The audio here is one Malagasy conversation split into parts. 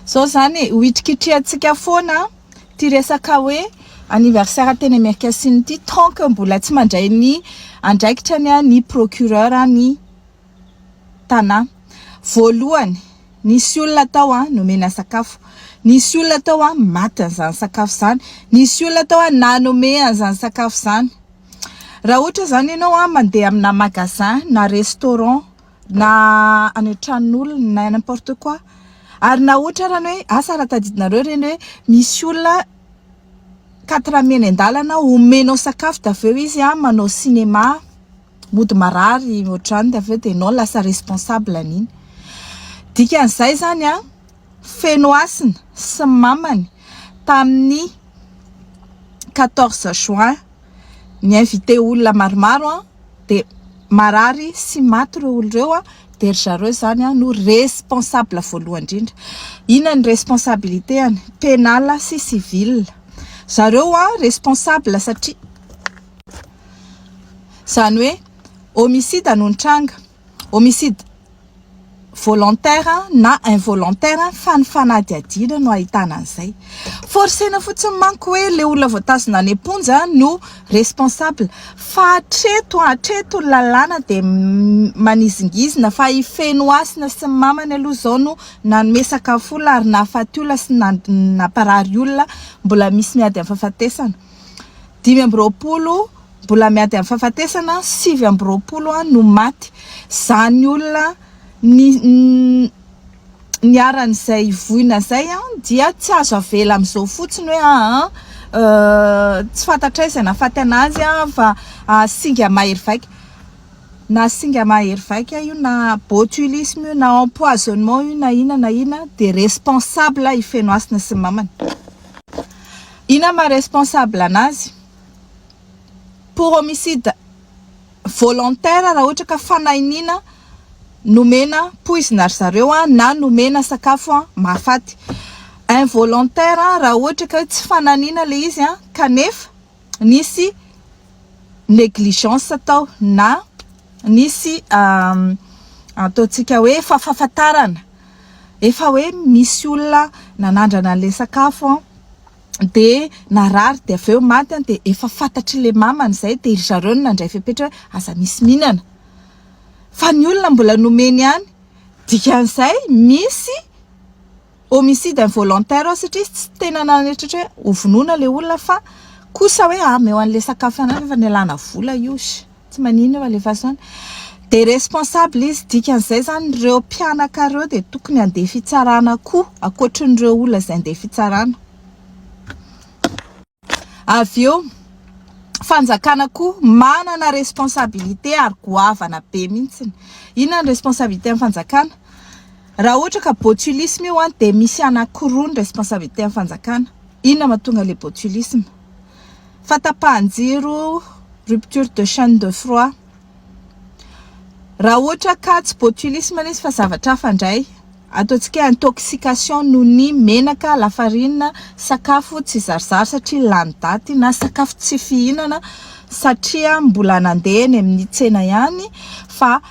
So zany huitrikitrehantsika foana ty resaka hoe anniversaire teny Amerika Asiny ty tant que mbola tsy mandray ny andraikitra ny procureur ny tana. Voalohany nisy olona tao nomena sakafo, nisy olona tao maty an'izany sakafo zany, nisy olona tao nanome an'izany sakafo zany. Raha ohatra zany ianao mandeha amina magasin na restaurant na any tranon'olona na n'importe quoi, ary na ohatra raha hoe asa raha tadidinareo reny hoe misy olona 4 meny andalana omenao sakafo daveo izy manao cinéma mody marary ohatrany daveo de non lasa responsable an'iny. Dikan'izay zany fenoasina sy mamany tamin'ny 14 juin ny invité olona maromaro de marary sy maty reo olo reo de zareo zany no responsable voalohany indrindra. Inona ny responsabilité any? Pénal sy civil. Zareo responsable satria zany hoe homicide no nitranga, homicide volontaire na involontaire fanadiadina no ahitana an'izay. Forcena fotsiny manko hoe le olona voatazona any amponja no responsable fa hatreto lalàna de manizingizina fa ifenoasina sy mamany aloha zao no nanome sakafo olona ary nahafaty olona sy naparary olona mbola misy miady amin'ny fahafatesana. 5 mbola miady amin'ny fahafatesana, 7 no maty. Zany olona niaran'izay voina zay dia tsy azo avela amin'izao fotsiny hoe tsy fantatraiza nafaty anazy fa singa mahery vaika na singa mahery vaika io na botulisme io na empoisonnement io na ina de responsable ifenoasina sy mamany. Ina ma responsable anazy? Pour homicide volontaire raha ohatra ka fanahinina nomena poizina ry zareo na nomena sakafo mahafaty. Involontaire raha ohatra ka tsy fananina le izy kanefa nisy négligence tao na nisy ataontsika hoe fahafantarana efa hoe misy olona nanandrana le sakafo de narary de aveo maty de efa fantatry le mamany zay de zareo nandray fepetra aza misy mihinana. Fa ny olona mbola nomeny ihany. Dikan'izay misy homicide involontaire satria tsy tena nanetratra hoe ovonoana le olona fa kosa hoe meo an'le sakafo anany fa nialana vola io tsy manino fa le façon de responsable izy. Dikan'izay zany reo mpianaka reo de tokony andeha fitsarana koa akoatrin'ireo olona izay andeha fitsarana. Aveo fanjakana koa manana responsabilité ary goavana be mihitsy. Inona ny responsabilité amin'ny fanjakana? Raha ohatra ka botulisme io de misy anankiroa ny responsabilité amin'ny fanjakana. Inona mahatonga le botulisme? Fatapahan-jiro, rupture de chaîne de froid. Raha ohatra ka tsy botulisme izy fa zavatra hafa indray, ataontsika intoxication noho ny menaka, lafarina, sakafo tsy zarizary satria lany daty na sakafo tsy fihinana satria mbola nandeha eny amin'ny tsena ihany fa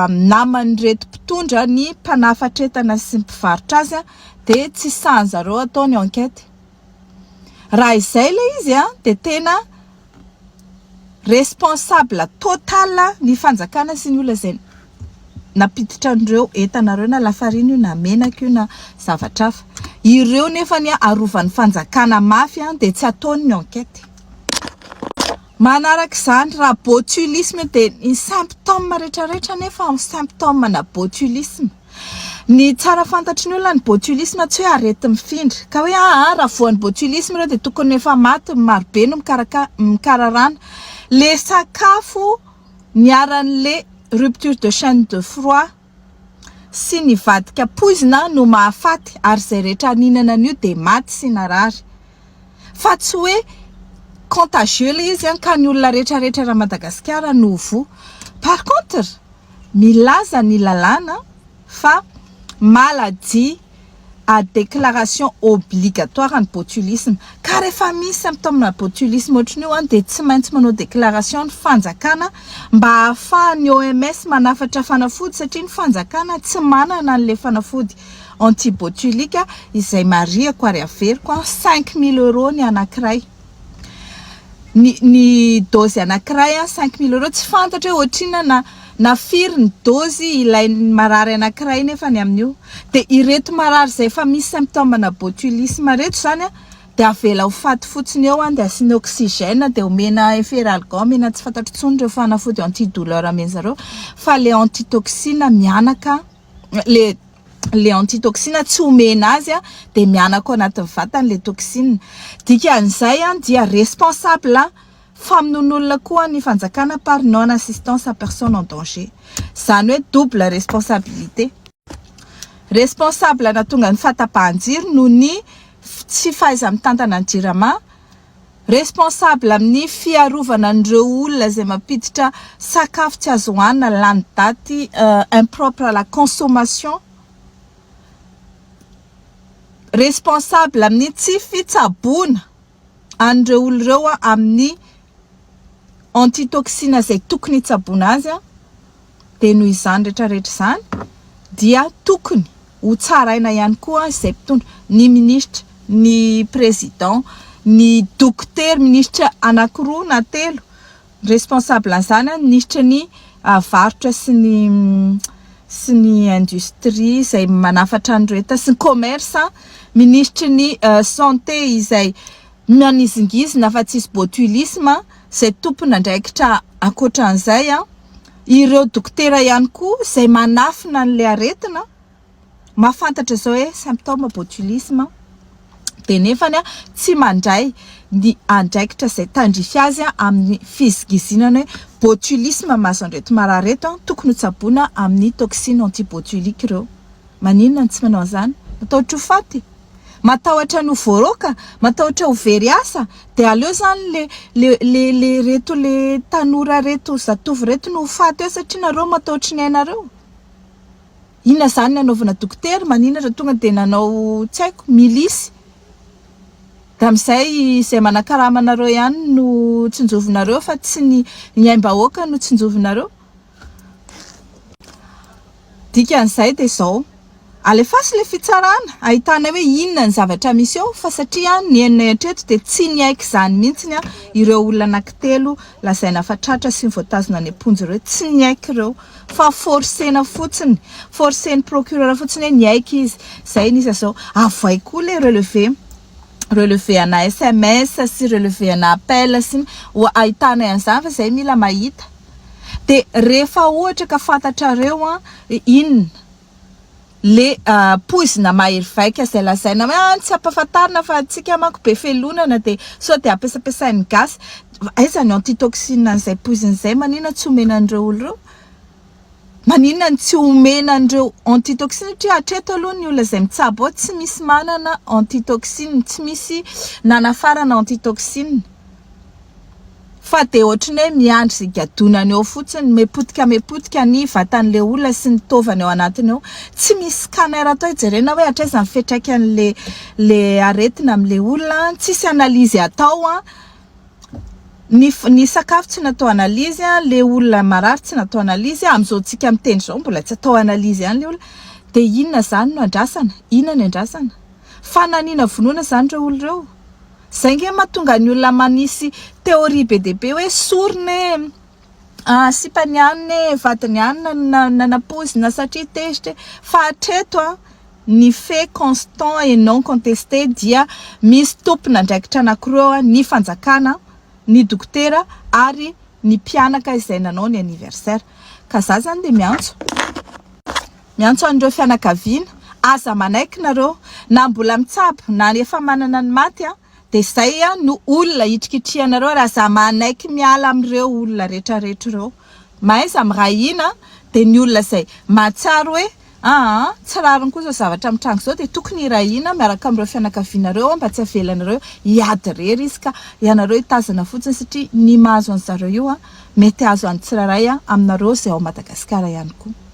naman'ireto mpitondra ny mpanafatretana sy mpivarotra azy de tsy sahin zareo atao ny enquête. Raha izay le izy de tena responsable total ny fanjakana sy ny olona izay napiditra an'ireo entanareo na lafarina io na menaka io na zavatra hafa. Ireo nefa ny arovan'ny fanjakana mafy de tsy ataony ny enquête. Manaraka izany raha botulisme de ny symptôme rehetrarehetra nefa amin'ny symptôme na botulisme. Ny tsara fantatry ny olona ny botulisme tsy hoe arety mifindra ka hoe raha voan'ny botulisme reo de tokony efa maty marobe no mikararana. Le sakafo niaran'le rupture de chaîne de froid sy ny vadika poizina no mahafaty ary zay rehetra ninana an'io de maty sy narary. Fa tsy hoe contagieux le izy ka ny olona rehetrarehetra raha Madagasikara no vo. Par contre milaza ny lalàna fa maladie à déclaration obligatoire ny botulisme. Ka rehefa misy symptôme na botulisme ohatran'io de tsy maintsy manao déclaration ny fanjakana mba ahafahan'ny OMS manafatra fanafody satria ny fanjakana tsy manana an'le fanafody. antibotulika izay mariako ary averiko 5 000 € ny anankiray. Ny dose anankiray 5 000 € tsy fantatra hoe ohatrina na firy ny dose ilay marary anankiray nefa ny amin'io. De ireto marary zay efa misy symptôme na botulisme reto zany de avela ho faty fotsiny eo de asiana oxygène de omena efferalgan, mena tsy fantatro tsony reo fanafody antidouleur amen'ny zareo, fa le antitoxine mianaka le antitoxine tsy omena azy de mianaka ao anatin'ny vatany le toxine. Dikan'izay dia responsable famonoan'olona koa ny fanjakana par non assistance à personne en danger. Zany hoe double responsabilité. Responsable na tonga ny fahatapahan-jiro noho ny tsy faiza mitantana ny jirama, responsable amin'ny fiarovana an'ireo olona izay mampiditra sakafo tsy azo hohanina lany daty impropre à la consommation, responsable amin'ny tsy fitsaboana an'ireo olona ireo amin'ny antitoxine izay tokony hitsaboana azy de noho izany rehetrarehetra izany dia tokony ho tsaraina ihany koa izay mpitondra ny ministra, ny président, ny docteur, ministra anankiroa na telo responsable an'izany ministra ny varotra sy ny industrie izay manafatra an'ireo eta sy ny commerce, ministra ny santé izay manizingizina fa tsisy botulisme izay tompona andraikitra ankoatran'izay ireo dokotera ihany koa izay manafina an'ilay aretina mahafantatra zao hoe symptôme botulisme de nefany tsy mandray ny andraikitra izay tandrify azy amin'ny fizigizinana hoe botulisme mahazo an'ireto marareto tokony ho tsaboana amin'ny toxine antibotulika ireo. Maninona ny tsy manao an'izany? Matahotra ho faty, matahotra no voaroka, matahotra ho very asa, de aleo zany le reto le tanora reto zatovy reto no faty eo satria nareo matahotra ny ainareo. Inona zany ny anaovana dokotera, maninona tonga de nanao tsy haiko milisy. Da amin'izay izay manakarama anareo ihany no tsinjovinareo fa tsy ny aim-bahoaka no tsinjovinareo. Dikan'izay de zao alefasy le fitsarana ahitana hoe inona ny zavatra misy eo fa satria ny enina hatreto de tsy ny haiko izany mihitsy ireo olona anankitelo lazaina fatratra sy ny voatazona ny amponjy ireo tsy ny haiko ireo fa forcena fotsiny, forcen'ny procureur fotsiny hoe ny haiko izy. Zay nisy zao avoay koa le relevé ana SMS sy relevé ana appel sy ahitana an'izany fa zay mila mahita. De rehefa ohatra ka fantatrareo inona le poizina mahery vaika izay lazaina hoe tsy ampahafantarina fa antsika manko be felonana de sao de ampesapesain'ny gasy aiza ny antitoxine an'izay poizina izay, maninona tsy omena an'ireo olona ireo, maninona ny tsy omena an'ireo antitoxine satria hatreto aloha ny olona izay mitsabo tsy misy manana antitoxine, tsy misy nanafarana antitoxine fa de ohatrany hoe miandry zay gadonany eo fotsiny mepotika ny vatan'le olona sy ny taovany ao anatiny ao, tsy misy scanner atao hijerena hoe hatraiza ny fetraikany le aretina amin'le olona, tsisy analizy atao ny sakafo tsy natao analizy le olona marary tsy natao analizy amin'izao tsika mitendry zao mbola tsy atao analizy ihany le olona. De inona zany no andrasana, inona ny andrasana, fananina vonoana zany ireo olona ireo. Zay nge mahatonga ny olona manisy théorie be dia be hoe soriny sipany ihany vatany ihany nanapozina satria tezitra, fa hatreto ny fait constant et non contesté dia misy tompona andraikitra anankiroa ny fanjakana, ny dokotera ary ny mpianaka izay nanao ny anniversaire. Ka za zany de miantso an'ireo fianakaviana aza manaiky nareo na mbola mitsabo na efa manana ny maty de zay no olona hitrikitrihanareo raha za manaiky miala amin'ireo olona rehetrarehetra ireo. Mahaiza mirahina de ny olona izay mahatsiaro hoe tsy rariny koa zao zavatra mitrango zao de tokony irahina miaraka amin'ireo fianakavianareo mba tsy avelanareo hiady rery izy ka ianareo hitazana fotsiny satria ny mahazo an'zareo io mety azo an'ny tsiraray aminareo izay ao Madagasikara ihany koa.